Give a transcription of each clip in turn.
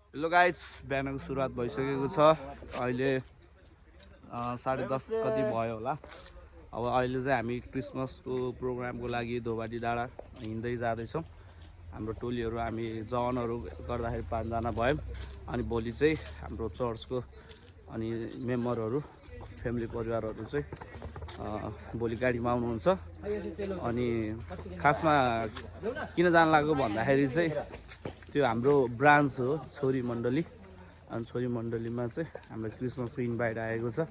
Hello guys, बिहानको सुरुवात भइसकेको छ। अहिले 10:30 कति भयो होला। अब अहिले चाहिँ हामी क्रिसमसको प्रोग्रामको लागि धोबाडी डाँडा हिँड्दै जाँदैछौँ। हाम्रो टोलीहरू हामी जवानहरू गर्दाखेरि 5 जना भयौँ। अनि भोलि चाहिँ हाम्रो चर्चको अनि मेम्बरहरू फ्यामिली परिवारहरू चाहिँ भोलि गाडीमा आउनुहुन्छ। अनि खासमा किन जान लाग्यो भन्दाखेरि चाहिँ त्यो हाम्रो ब्रान्च हो छोरी मण्डली। अनि छोरी मण्डलीमा चाहिँ हाम्रो क्रिसमसको इन्भाइट आएको छ।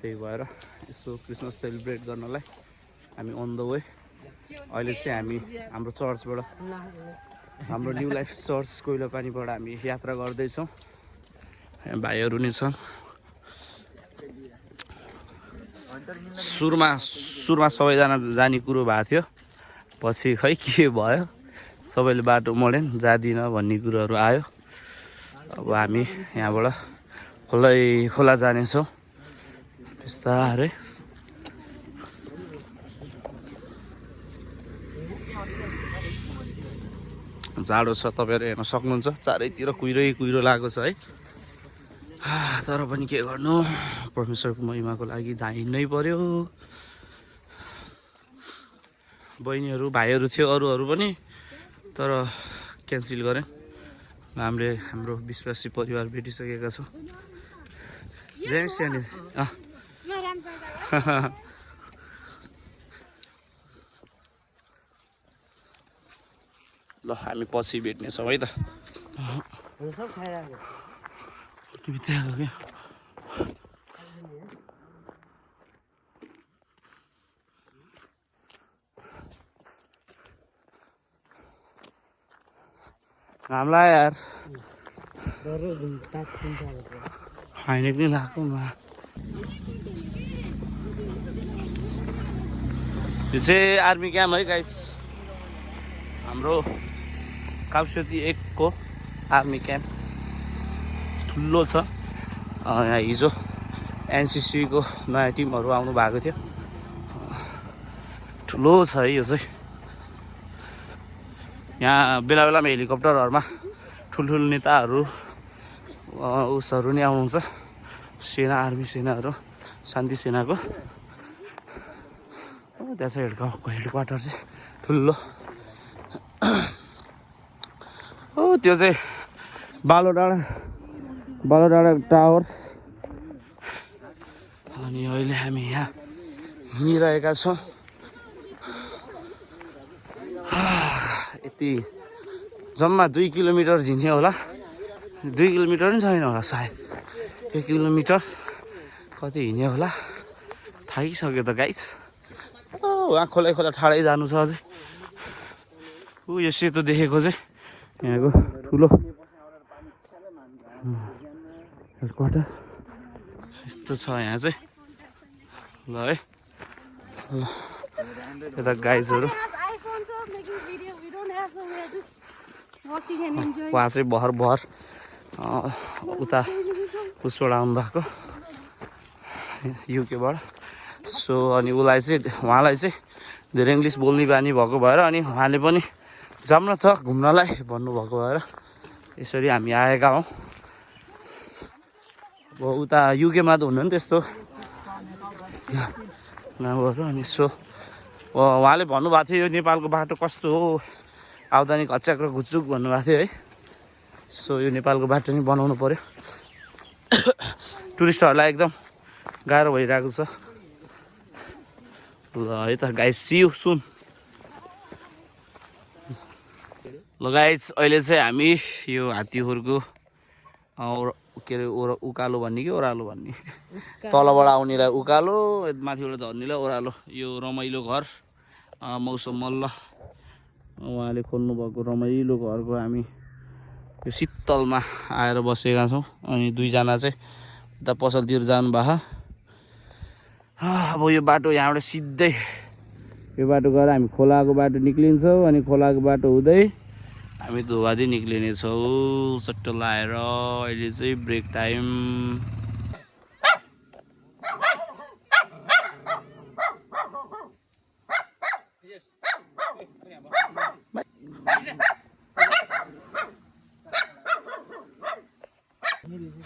त्यही भएर यसो क्रिसमस सेलिब्रेट गर्नलाई हामी अन द वे। अहिले चाहिँ हामी हाम्रो चर्चबाट हाम्रो न्यू लाइफ चर्च कोइलापानीबाट हामी यात्रा गर्दैछौँ। भाइहरू नि छन्। सुरुमा सबैजना जाने कुरो भएको थियो, पछि खै के भयो, सबैले बाटो मोडेन जाँदिन भन्ने कुरोहरू आयो। अब हामी यहाँबाट खोला जानेछौँ बिस्तारै। जाडो छ, तपाईँहरू हेर्न सक्नुहुन्छ, चारैतिर कुहिरो लागेको छ है। तर पनि के गर्नु, परमेश्वरको महिमाको लागि हिँड्नै पर्यो। बहिनीहरू भाइहरू थियो अरूहरू पनि, तर क्यान्सल गरेँ। हामीले हाम्रो विश्वासी परिवार भेटिसकेका छौँ। जय स्यानी ल हामी पछि भेट्नेछौँ है त। घाम लाग्यो यार, हाइनेक नि लगाएको मा। यो चाहिँ आर्मी क्याम्प है गाइस, हाम्रो काउसेती 1 को आर्मी क्याम्प ठुलो छ। यहाँ हिजो एनसीसी को नयाँ टिमहरू आउनु भएको थियो। ठुलो छ है यो चाहिँ। यहाँ बेला बेलामा हेलिकप्टरहरूमा ठुल्ठुलो नेताहरू उसहरू नि आउनुहुन्छ, सेना आर्मी सेनाहरू, शान्ति सेनाको। त्यहाँ चाहिँ हेडक्वार्टर चाहिँ ठुलो। हो त्यो चाहिँ बालोडाँडा टावर। अनि अहिले हामी यहाँ हिँडिरहेका छौँ। यति जम्मा 2 किलोमिटर हिँड्यो होला, 2 किलोमिटर पनि छैन होला सायद, 1 किलोमिटर कति हिँड्यो होला, थाकिसक्यो त गाइस। वहाँ खोला ठाडै जानु छ अझै। यो सेतो देखेको चाहिँ यहाँको ठुलो हेडक्वार्टर यस्तो छ यहाँ चाहिँ। ल है, ल यता गाइजहरू उहाँ चाहिँ भर उता उसबाट आउनुभएको युकेबाट। सो अनि उहाँलाई चाहिँ धेरै इङ्ग्लिस बोल्ने बानी भएको भएर अनि उहाँले पनि जाऊँ न त घुम्नलाई भन्नुभएको भएर यसरी हामी आएका हौँ। अब उता युकेमा त हुनु नि त्यस्तो नभएर। अनि सो उहाँले भन्नुभएको थियो यो नेपालको बाटो कस्तो हो, आउँदा नि घच्याक र घुचुक भन्नुभएको थियो है। सो यो नेपालको बाटो नि बनाउनु पर्यो, टुरिस्टहरूलाई एकदम गाह्रो भइरहेको छ। ल है त गाइस, सी यू सुन। ल गाइस, अहिले चाहिँ हामी यो हात्तीखोरको के अरे उकालो भन्ने कि ओह्रालो भन्ने, तलबाट आउनेलाई उकालो, माथिबाट झर्नेलाई ओह्रालो, यो रमाइलो घर मौसम मल्ल उहाँले खोल्नुभएको रमाइलो घरको हामी यो शीतलमा आएर बसेका छौँ। अनि 2 जना चाहिँ उता पसलतिर जानु भएको। अब यो बाटो यहाँबाट सिधै यो बाटो गएर हामी खोलाको बाटो निक्लिन्छौँ। अनि खोलाको बाटो हुँदै हामी धोबादी निक्लिनेछौँ चट्ट लाएर। अहिले चाहिँ break time.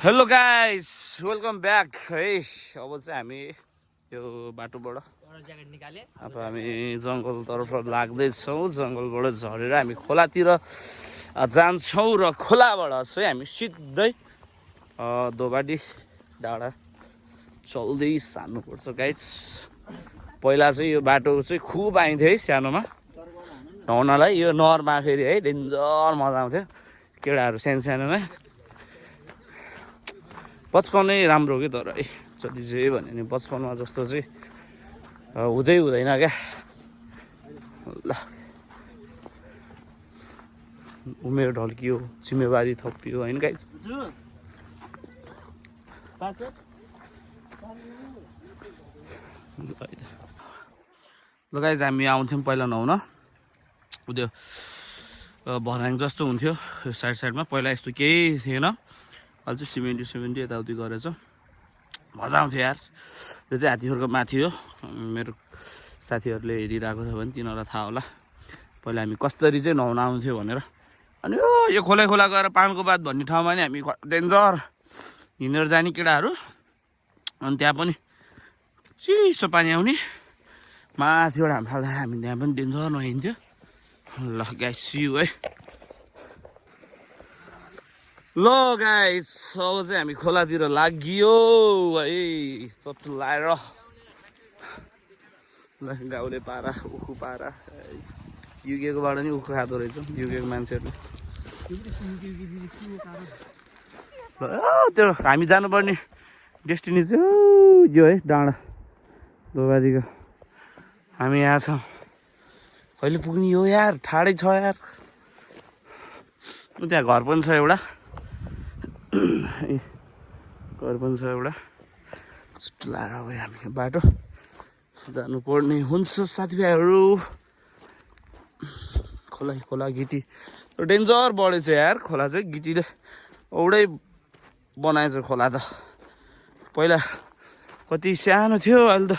Hello guys welcome back है। अब चाहिँ हामी यो बाटोबाट अब हामी जङ्गलतर्फ लाग्दैछौँ। जङ्गलबाट झरेर हामी खोलातिर जान्छौँ र खोलाबाट चाहिँ हामी सिधै धोबाडी डाँडा चल्दै सार्नुपर्छ गाइस। पहिला चाहिँ यो बाटो चाहिँ खुब आइन्थ्यो है सानोमा नुहाउनलाई। यो नहरमा फेरि है डेन्जर मजा आउँथ्यो केटाहरू सानो सानोमा। बचपनै राम्रो कि तर है जति जे भन्यो नि बचपनमा जस्तो चाहिँ हुँदै हुँदैन क्या। ल उमेर ढल्कियो जिम्मेवारी थपियो होइन गाइस। ल गाइस हामी आउँथ्यौँ पहिला नुहाउन त्यो भर्याङ जस्तो हुन्थ्यो साइड साइडमा। पहिला यस्तो केही थिएन, अहिले चाहिँ सिमेन्टी यताउति गरेछ। मजा आउँथ्यो यार। यो चाहिँ हात्तीखोरको माथि हो। मेरो साथीहरूले हेरिरहेको छ भने तिनीहरूलाई थाहा होला पहिला हामी कसरी चाहिँ नुहाउन आउँथ्यो भनेर। अनि यो खोला गएर पानको बात भन्ने ठाउँमा नि हामी डेन्जर हिँडेर जाने केटाहरू। अनि त्यहाँ पनि चिसो पानी आउने माथिबाट हामी फाल्दा हामी त्यहाँ पनि डेन्जर नुहाइन्थ्यो। ल गाइस सी यू है। ल गाइस अब चाहिँ हामी खोलातिर लागियो है चट्टु लाएर। ल गाउँले पारा उखु पारा युकेकोबाट नि उखु खाँदो रहेछ युकेको मान्छेहरूले। त्यो हामी जानुपर्ने डेस्टिनी चाहिँ यो है डाँडा धोबाडीको। हामी यहाँ छौँ कहिले पुग्ने हो यार, ठाडै छ यार। त्यहाँ घर पनि छ एउटा, घर पनि छ एउटा। छुट्टी लाएर अब हामी बाटो जानुपर्ने हुन्छ साथीभाइहरू। खोला गिटी डेन्जर बढेछ यार। खोला चाहिँ गिटीले औडै बनाएछ खोला त। पहिला कति सानो थियो अहिले त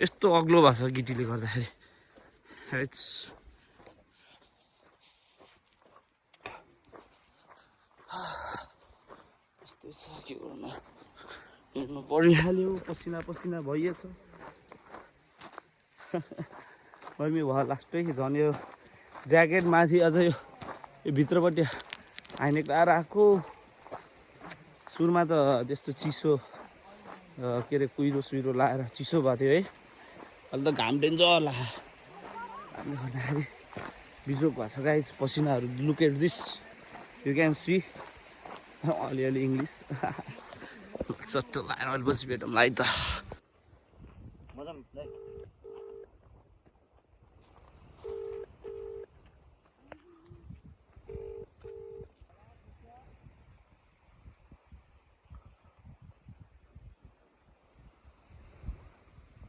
यस्तो अग्लो भएको छ गिटीले गर्दाखेरि। यस्तै छ के गर्नु, हिँड्नु परिहाल्यो, पसिना भइएछ। गर्मी भयो लास्टै झन् यो ज्याकेट माथि अझ यो भित्रपट्टि हाइनेक लाएर आएको। सुरुमा त त्यस्तो चिसो के अरे कुहिरो सुइरो लाएर चिसो भएको थियो है। अहिले त घाम डेन्जर लाग्यो घामले गर्दाखेरि बिजोक भएको छ गाइस। पसिनाहरू look at this you can see. अलिअलि इङ्ग्लिस चट्टो लाएर अहिले बसी भेटौँ है त।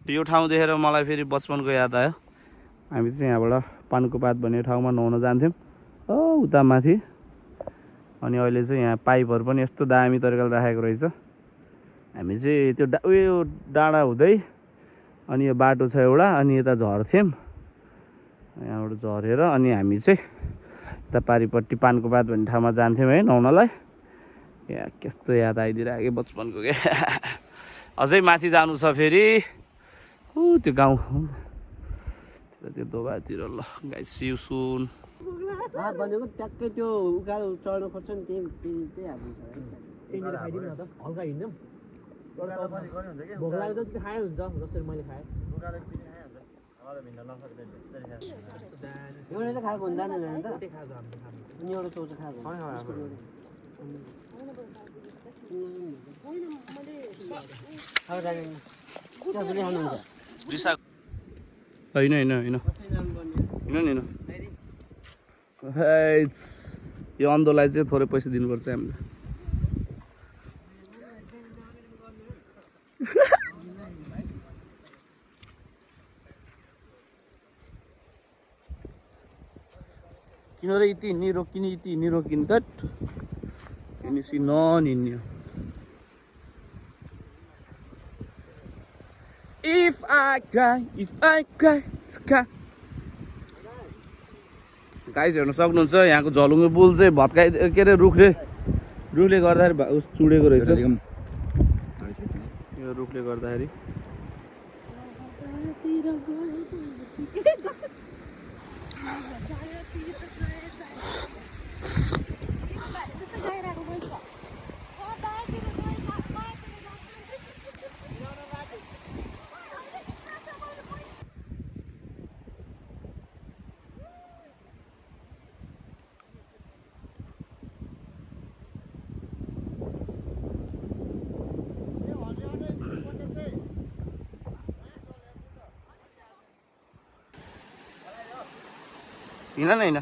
यो ठाउँ देखेर मलाई फेरि बचपनको याद आयो। हामी चाहिँ यहाँबाट पानको पात भन्ने ठाउँमा नुहाउन जान्थ्यौँ उता माथि। अनि अहिले चाहिँ यहाँ पाइपहरू पनि यस्तो दामी तरिकाले राखेको रहेछ। हामी चाहिँ त्यो उयो डाँडा हुँदै अनि यो बाटो छ एउटा, अनि यता झर्थ्यौँ। यहाँबाट झरेर अनि हामी चाहिँ यता पारिपट्टि पानको पात भन्ने ठाउँमा जान्थ्यौँ है नुहाउनलाई। यहाँ कस्तो याद आइदिरहेको बचपनको क्या। अझै माथि जानु छ फेरि त्यो गाउँ त्यो धोबातिर। ल गाइस सी यू सुन। भनेको ट्याक्कै त्यो उकालो चढ्नु खोज्छ नि त्यही हाल्नु छ। हल्का हिँड्यौँ भोक लाग्यो त खाए हुन्छ जसरी मैले खाएँ। एउटै त खाएको हुँदैन नि त, अनि एउटा चौचो खाएको होइन यो अन्धोलाई चाहिँ थोरै पैसा दिनुपर्छ हामीले। किन र यति हिँड्ने रोकिने त हिँडेपछि नहिँड्ने। If I cry, sky. Guys हेर्न सक्नुहुन्छ यहाँको झलुङ्गे पुल चाहिँ भत्काइ के अरे रुखले रुखले गर्दाखेरि उस चुडेको रहेछ यो रुखले गर्दाखेरि हिँड न हिँड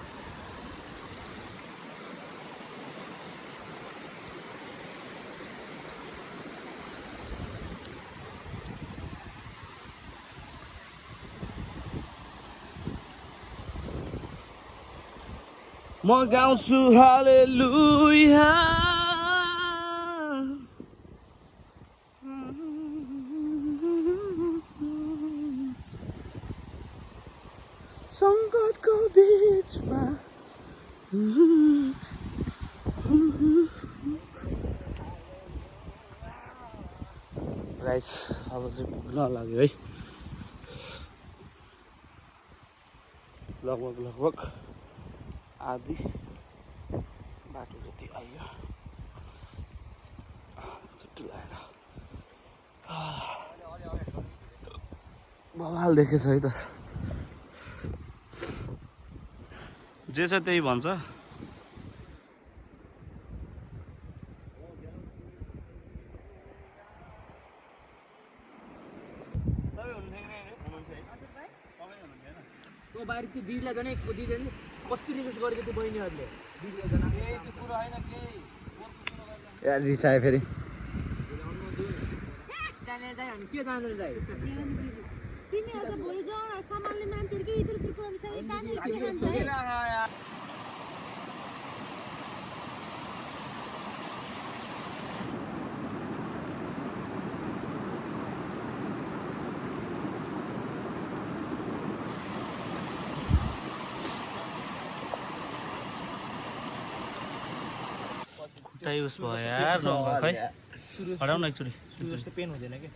म गाउँछु हालेलुया सङ्कटको बिचमा गाइस अब चाहिँ पुग्न लाग्यो है लगभग आधी बाटो जति आइयो छुट्टी लगाएर बवाल देखेछ है त जे छ त्यही भन्छ त्यो बाहिरको दिदीलाई झन् एक दिदी कति रिक्वेस्ट गरेको थियो बहिनीहरूले यार रिसायो फेरि के जाँदैन दाइ तिमीहरू त भोलि जाऊ न सामानले मान्छेहरू के इत्र इत्र पुऱ्याउनु छ कहाँनिर के खान्छ है खुट्टा युज भयो यार नम्बर खै हटाउ न एकचोटि सुरु जस्तो पेन हुँदैन के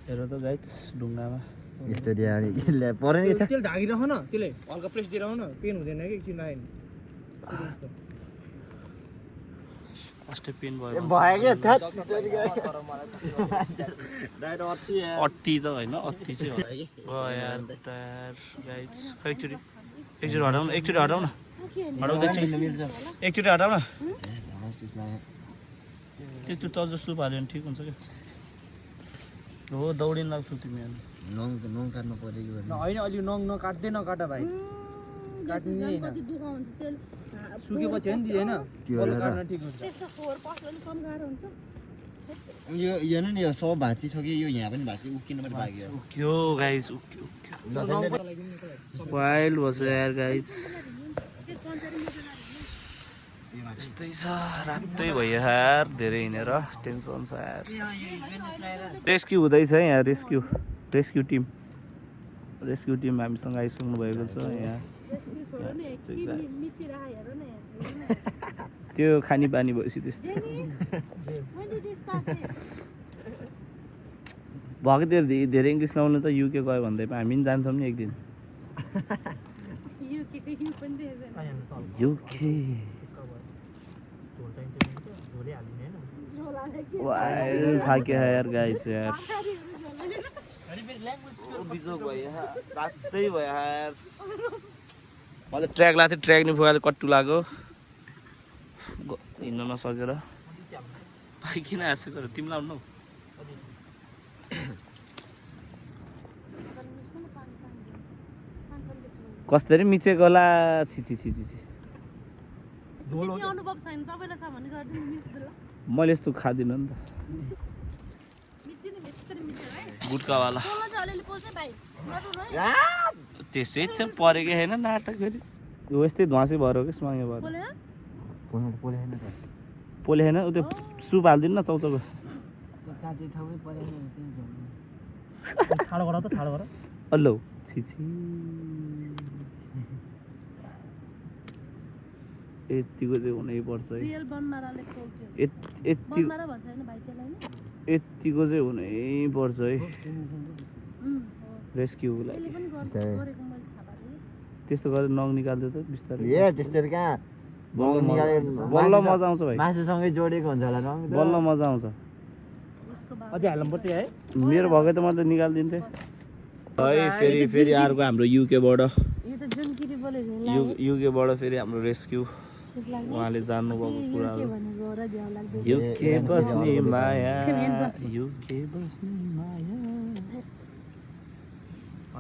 हेर त गाइस ढुङ्गामा यस्तो ड्याडी परेन के त्यसले ढाकिरह न त्यसले हल्का प्रेस दिएर न पेन हुँदैन कि एकछिन आएन फर्स्टै पेन भयो भयो के थ्याट अट्टी त होइन अत्ति चाहिँ हो गयो यार टायर गाइस खै एकचोटि हटाउ न एकचोटि हटाउ न एकचोटि हटाउ न त्यो त जस्तो पाल्यो भने ठिक हुन्छ क्या हो दौडिन लाग्छौ तिमी नङ काट्नु पर्यो कि होइन अलि नङ नकाट्दै नकाट भाइ काट्ने होइन कति दुखाउँछ तेल सुकेपछि होइन दिदी होइन बल्ल काट्न ठिक हुन्छ त्यस्तो फोहोर पस्यो भने कम गाह्रो हुन्छ यो हेर्नु नि यो सब भाँचिसक्यो यो यहाँ पनि भाँची उक्किनु पनि बाँकी हो उक्यो गाइस उक्यो वाइल्ड भन्छ यार गाइस यस्तै छ रातै भयो यार धेरै हिँडेर टेन्सन छ यार रेस्क्यु हुँदैछ यहाँ रेस्क्यु टिम हामीसँग आइसक्नु भएको छ यहाँ रेस्क्यु छोड न के मिचिरा हेर न यहाँ त्यो खानी पानी भएपछि त्यस्तो when did you start this भएको धेरै इङ्ग्लिस नआउनु त युके गयो भन्दै हामी पनि जान्छौँ नि एक दिन युके को यु पनि देख्दैन युके झोलाले के वाइल्ड थाक्यो यार गाइस यार बिजोक भयो रातै भयो यार मैले ट्र्याक लाएको थिएँ ट्र्याक नि पुगाएर कट्टु लाग्यो हिँड्न नसकेर भाइ किन हाँसेको तिमीलाई आउनु कसरी मिचेको होला छिछि अनुभव छैन तपाईलाई छ भने गर्दिनु मिस्दैन मैले यस्तो खाँदिनँ नि त मिचिने मिस्त्री मिचेर है गुटकावाला तल चाहिँ अलिअलि पोल्छ भाइ नटु है त्यसै चाहिँ परेकै होइन नाटक फेरि हो यस्तै ध्वासे भएर हो कि सुहागे भएर बोले पोले होइन उ त्यो सुप हालिदिनु न चौचौको ठाडो गर त ठाडो गर अल्लो छिछि यतिको चाहिँ हुनैपर्छ है रियल बनमाराले खोल्थ्यो यतिको बनमारा भन्छ हैन भाइ त्यसलाई नि यतिको चाहिँ हुनैपर्छ है हो रेस्क्युको त्यसले लागि पनि गरेको मैले थाहा पाएँ त्यस्तो गरेर नङ निकाल्दै त बिस्तारै त्यस्तोहरू कहाँ बल्ल मजा आउँछ भाइ मासुसँगै जोडेको हुन्छ होला रङ बल्ल मजा आउँछ उसको बाबु अझै हाल्नुपर्छ है मेरो भए त म त निकालिदिन्थेँ है फेरि अर्को हाम्रो युकेबाट यो त जुनकिरी बोलेको युकेबाट फेरि हाम्रो रेस्क्यु उहाँले जान्नुभएको कुराहरू युके बस्ने माया युके बस्ने माया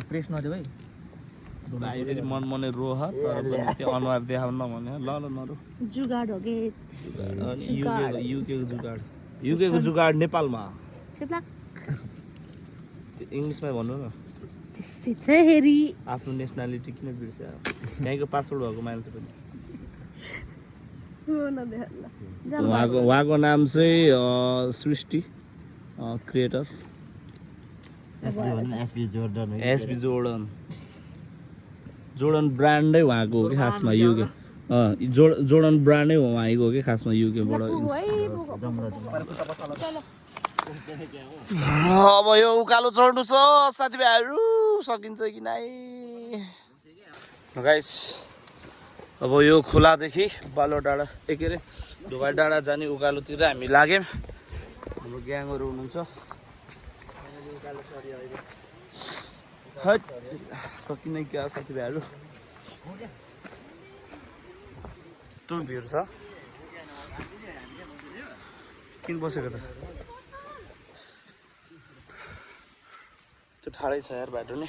प्रेस नदेऊ है भाइ फेरि मनमनै रोह तर पनि त्यो अनुहार देखाउन भने ल नरो जुगाड हो के युकेको जुगाड नेपालमा छिप्लाक त्यो इङ्ग्लिसमा भन्नु न त्यसै हेरी आफ्नो नेसनालिटी किन बिर्स्यो यहीँको पासपोर्ट भएको मान्छे पनि उहाँको नाम चाहिँ सृष्टि क्रिएटर एसबी जोर्डन ब्रान्डै उहाँको हो कि खासमा युके जोर्डन ब्रान्डै हो उहाँको हो कि खासमा युकेबाट अब यो उकालो चढ्नु छ साथीभाइहरू सकिन्छ कि नै गाइस अब यो खोलादेखि बालो डाँडा के अरे ढोका डाँडा जाने उकालोतिर हामी लाग्यौँ हाम्रो ग्याङहरू हुनुहुन्छ हट सकिनै क्या साथीभाइहरू यस्तो भिड छ किन बसेको त त्यो ठाडै छ यार बाटो नि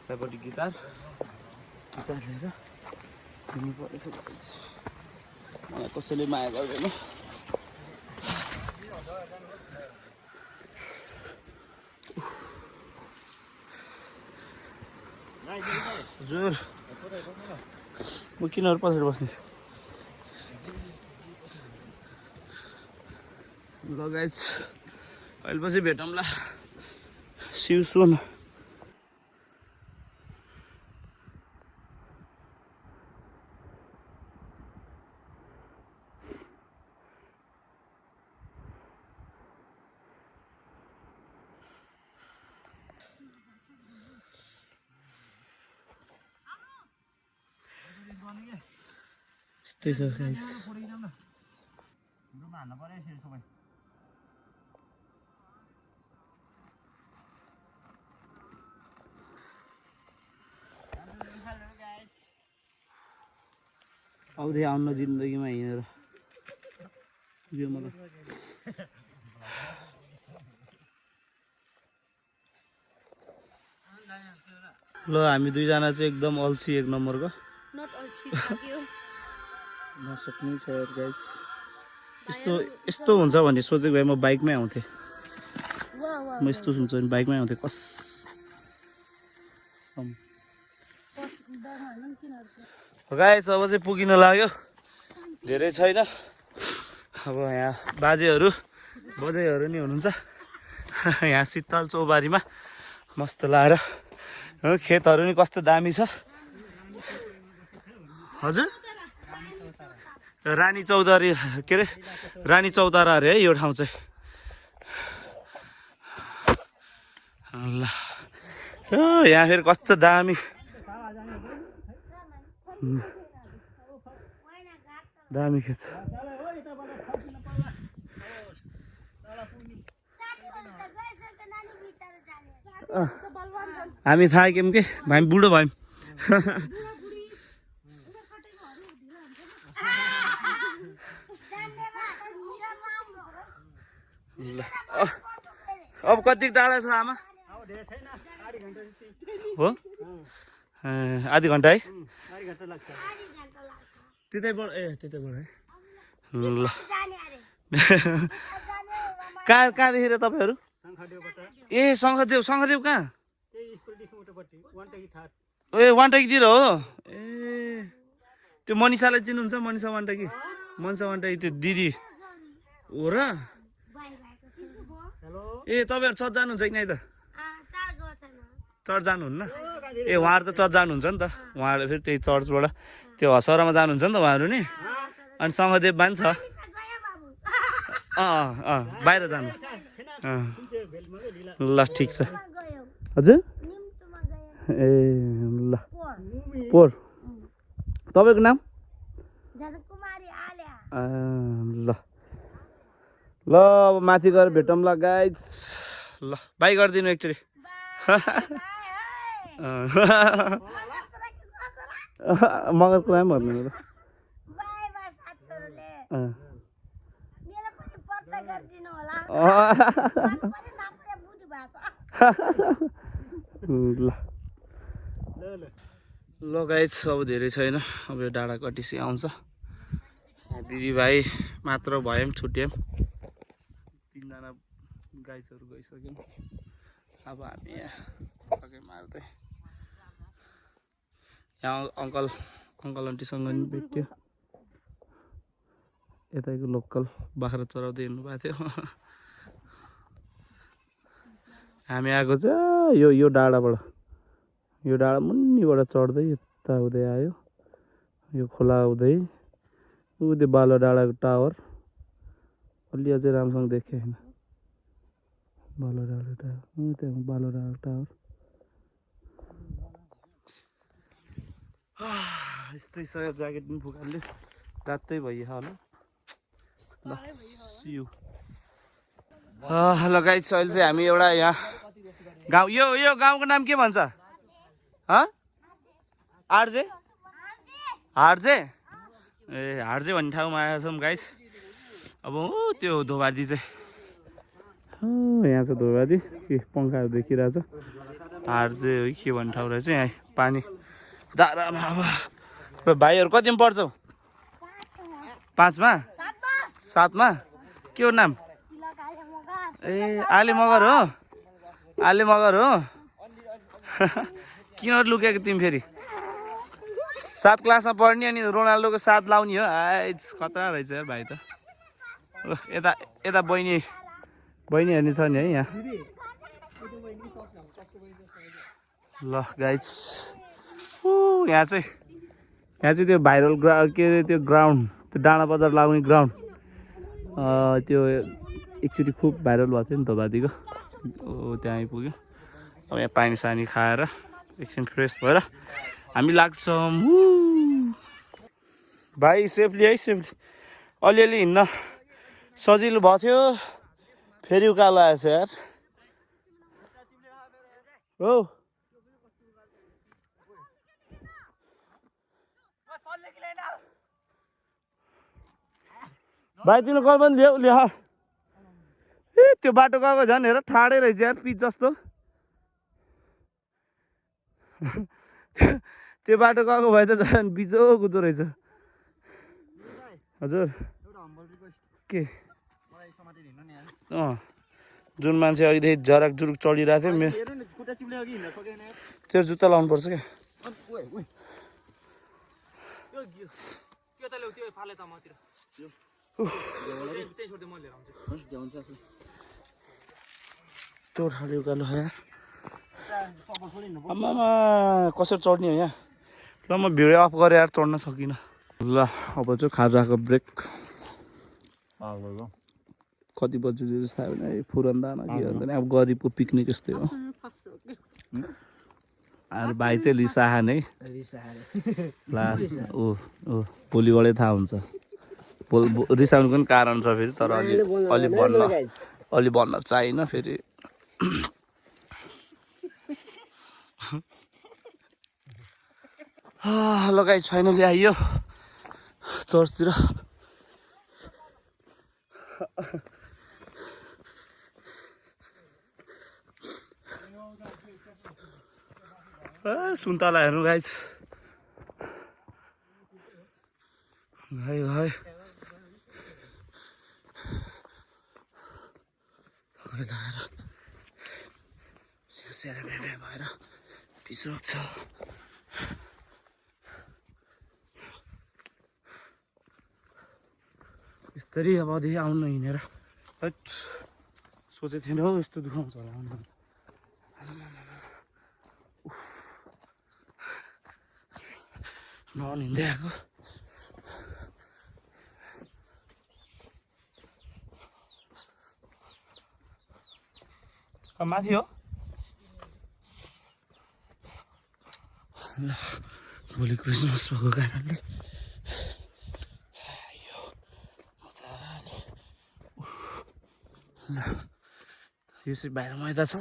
त्यहाँपट्टि गिटार लिएर हिँड्नु परेछ मलाई कसैले माया गर्दैन हजुर म किन पछाडि बस्ने ल गाइज अहिले पछि भेटौँला सिउ सुन त्यही छ गाइस आउँदै आउन जिन्दगीमा हिँडेर यो मलाई ल हामी दुईजना चाहिँ एकदम अल्छी एक नम्बरको नसक्नु छ गाइस यस्तो हुन्छ भने सोचेको भए म बाइकमै आउँथेँ म यस्तो हुन्छ भने बाइकमै आउँथेँ कसम गाइस अब चाहिँ पुगिन लाग्यो धेरै छैन अब यहाँ बजेहरू नि हुनुहुन्छ यहाँ शीतल चौबारीमा मस्त लाएर खेतहरू नि कस्तो दामी छ हजुर रानी चौधारी के अरे रानी चौधारा अरे है यो ठाउँ चाहिँ ल यहाँ फेरि कस्तो दामी दामी खेत हामी थाक्यौँ कि हामी बुढो भयौँ अब कति टाढा छ आमा हो आधी घन्टा है त्यतैबाट है ल कहाँदेखि र तपाईँहरू ए शङ्खदेव कहाँ ए वान्टाकीतिर हो ए त्यो मनिषालाई चिन्नुहुन्छ मनिषा वान्टाकी त्यो दिदी हो र ए तपाईँहरू छत जानुहुन्छ कि नै त चर्च जानुहुन्न ए उहाँहरू त चर्च जानुहुन्छ नि त उहाँहरूले फेरि त्यही चर्चबाट त्यो हसौरामा जानुहुन्छ नि त उहाँहरू नि अनि सङ्गदेव पनि छ बाहिर जानु ल ठिक छ हजुर ए ल पोहोर तपाईँको नाम ल ल अब माथि गएर भेटौँ ल गाइस ल बाई गरिदिनु एकचोटि मगर कुरा पनि भन्नु ल ल गाइस अब धेरै छैन अब यो डाँडा कटिसी आउँछ दिदीभाइ मात्र भयौँ छुट्यौँ 3 जना गाइसहरू गइसक्यौँ अब हामी यहाँ पक्कै मार्दै यहाँ अङ्कल आन्टीसँग पनि भेट्यो यतैको लोकल बाख्रा चराउँदै हिँड्नु भएको थियो हामी आएको चाहिँ यो डाँडाबाट यो डाँडा मुनिबाट चढ्दै यता हुँदै आयो यो खोला हुँदै ऊ त्यो बालो डाँडाको टावर अलि अझै राम्रोसँग देखेँ होइन बालो डाँडा टावर त्यहाँ बालो डाँडाको टावर यस्तै छ ज्याकेट पनि फुकाल्यो रातै भइयो होला ल सियु हेलो गाइस अहिले चाहिँ हामी एउटा यहाँ गाउँ यो गाउँको नाम के भन्छ आर्जे हार्जे ए हार्जे भन्ने ठाउँमा आएका छौँ गाइस अब त्यो धोबादी चाहिँ यहाँ छ धोबादी के पङ्खाहरू देखिरहेछ हार्जे हो के भन्ने ठाउँ रहेछ यहाँ पानी जाडोमा अब भाइहरू कतिमा पढ्छौ 5मा 7मा के हो नाम ए आले मगर हो किन लुकेको तिमी फेरि 7 क्लासमा पढ्ने अनि रोनाल्डोको साथ लाउने हो खतरा रहेछ यार भाइ त यता बहिनीहरू छ नि है यहाँ ल गाइस यहाँ चाहिँ त्यो भाइरल के अरे त्यो ग्राउन्ड त्यो डाँडा बजार लाग्ने ग्राउन्ड त्यो एकचोटि खुब भाइरल भएको थियो नि धोबादीको त्यहाँ आइपुग्यो अब यहाँ पानी सानी खाएर एकछिन फ्रेस भएर हामी लाग्छौँ भाइ सेफली है सेफली अलिअलि हिँड्न सजिलो भएको थियो फेरि उकालो आएछ यार हो भाइ तिम्रो कल पनि ल्याऊ ए त्यो बाटो गएको झन् हेर ठाडै रहेछ यार पिच जस्तो त्यो बाटो गएको भए त झन् बिजो कुदो रहेछ हजुर के जुन मान्छे अघिदेखि झराक जुरुक चढिरहेको थियो त्यो जुत्ता लाउनु पर्छ क्या त्यो ठाडो उकालो यार आमामा कसरी चढ्ने हो यहाँ ल म भिडियो अफ गरेँ यार चढ्न सकिनँ ल अब चाहिँ खाजाको ब्रेक कति बजी थाहा भने फुरन्दामा के भन्दा नि अब गरिबको पिकनिक यस्तै हो अरू भाइ चाहिँ रिसाहान है लास्ट भोलिबाटै थाहा हुन्छ रिसाउनुको पनि कारण छ फेरि तर अलि भन्न चाहिएन फेरि ल गाइस फाइनली आइयो चर्चतिर सुन्तला हेर्नु गाइस भाइ भएर पिसोक छ यस्तरी अब देखि आउनु हिँडेर सोचेको थिएन हौ यस्तो दुखाउँछ होला नहिँदै आएको माथि हो ल भोलि क्रिसमस भएको कारणले ल यो चाहिँ बाहिर मैदा छ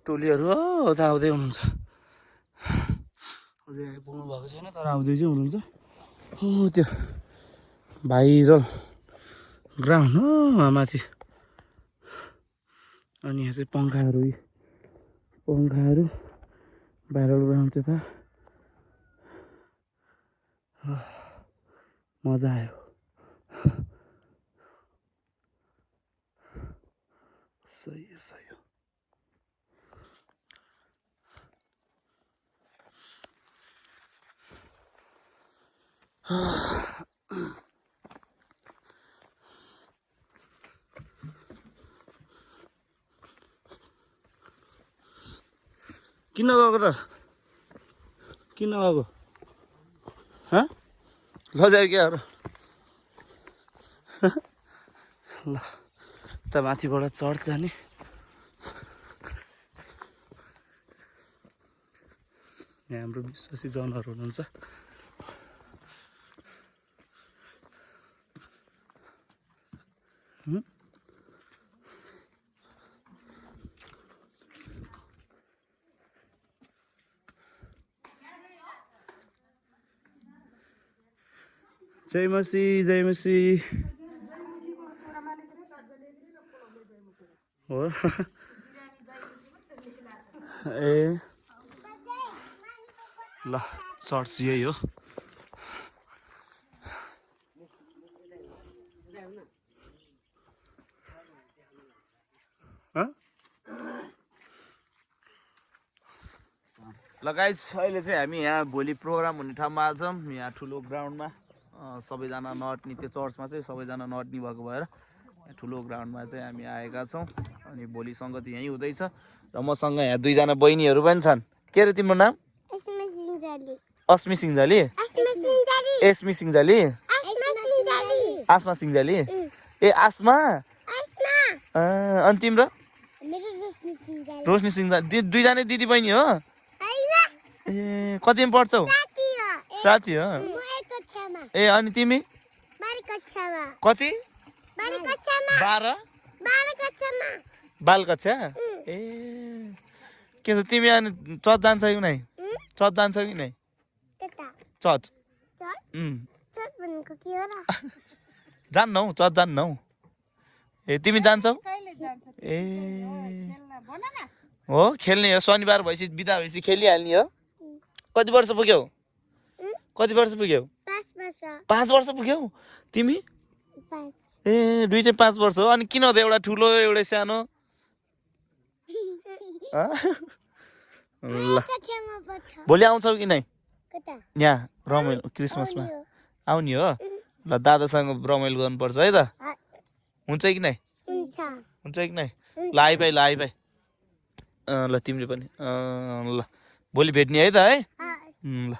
टोलीहरू हो उता आउँदै हुनुहुन्छ अझै आइपुग्नु भएको छैन तर आउँदै चाहिँ हुनुहुन्छ हो त्यो भाइरल ग्राउन्ड हो माथि अनि यहाँ चाहिँ पङ्खाहरू भाइरल ग्राउन्ड त्यता मजा आयो सही हो किन गएको त किन गएको लजायो क्याहरू ल त माथिबाट चर्च जाने यहाँ हाम्रो विश्वासी जनहरू हुनुहुन्छ जय मसी हो ए ल चर्च यही हो ल गाइस अहिले चाहिँ हामी यहाँ भोलि प्रोग्राम हुने ठाउँमा आछौँ यहाँ ठुलो ग्राउन्डमा सबैजना नअट्ने त्यो चर्चमा चाहिँ सबैजना नअट्ने भएको भएर ठुलो ग्राउन्डमा चाहिँ हामी आएका छौँ अनि भोलि सङ्गति यहीँ हुँदैछ र मसँग यहाँ दुईजना बहिनीहरू पनि छन् के अरे तिम्रो नाम अस्मी सिङ्जाली एस्मी सिङ्जाली आसमा सिङ्जाली ए आसमा अनि तिम्रो रोशनी सिङ्जाली दुईजना दिदी बहिनी हो ए कतिमा पढ्छौ साथी हो ए अनि तिमी कति 12 बाल कक्षा ए के छ तिमी अनि चर्च जान्छ कि नै चर्च जान्छ कि नै चर्च जान्नौ चर्च जान्नौ ए तिमी जान्छौ ए हो खेल्ने हो शनिबार भएपछि बिदा भएपछि खेलिहाल्ने हो कति वर्ष पुग्यौ 5 वर्ष पुग्यौ तिमी ए दुईटै 5 वर्ष हो अनि किन त एउटा ठुलो एउटा सानो ल भोलि आउँछौ कि नै यहाँ रमाइलो क्रिसमसमा आउने हो ल दादासँग रमाइलो गर्नुपर्छ है त हुन्छ कि नै हुन्छ कि नै ल आइपाइ ल तिमीले पनि ल भोलि भेट्ने है त है ल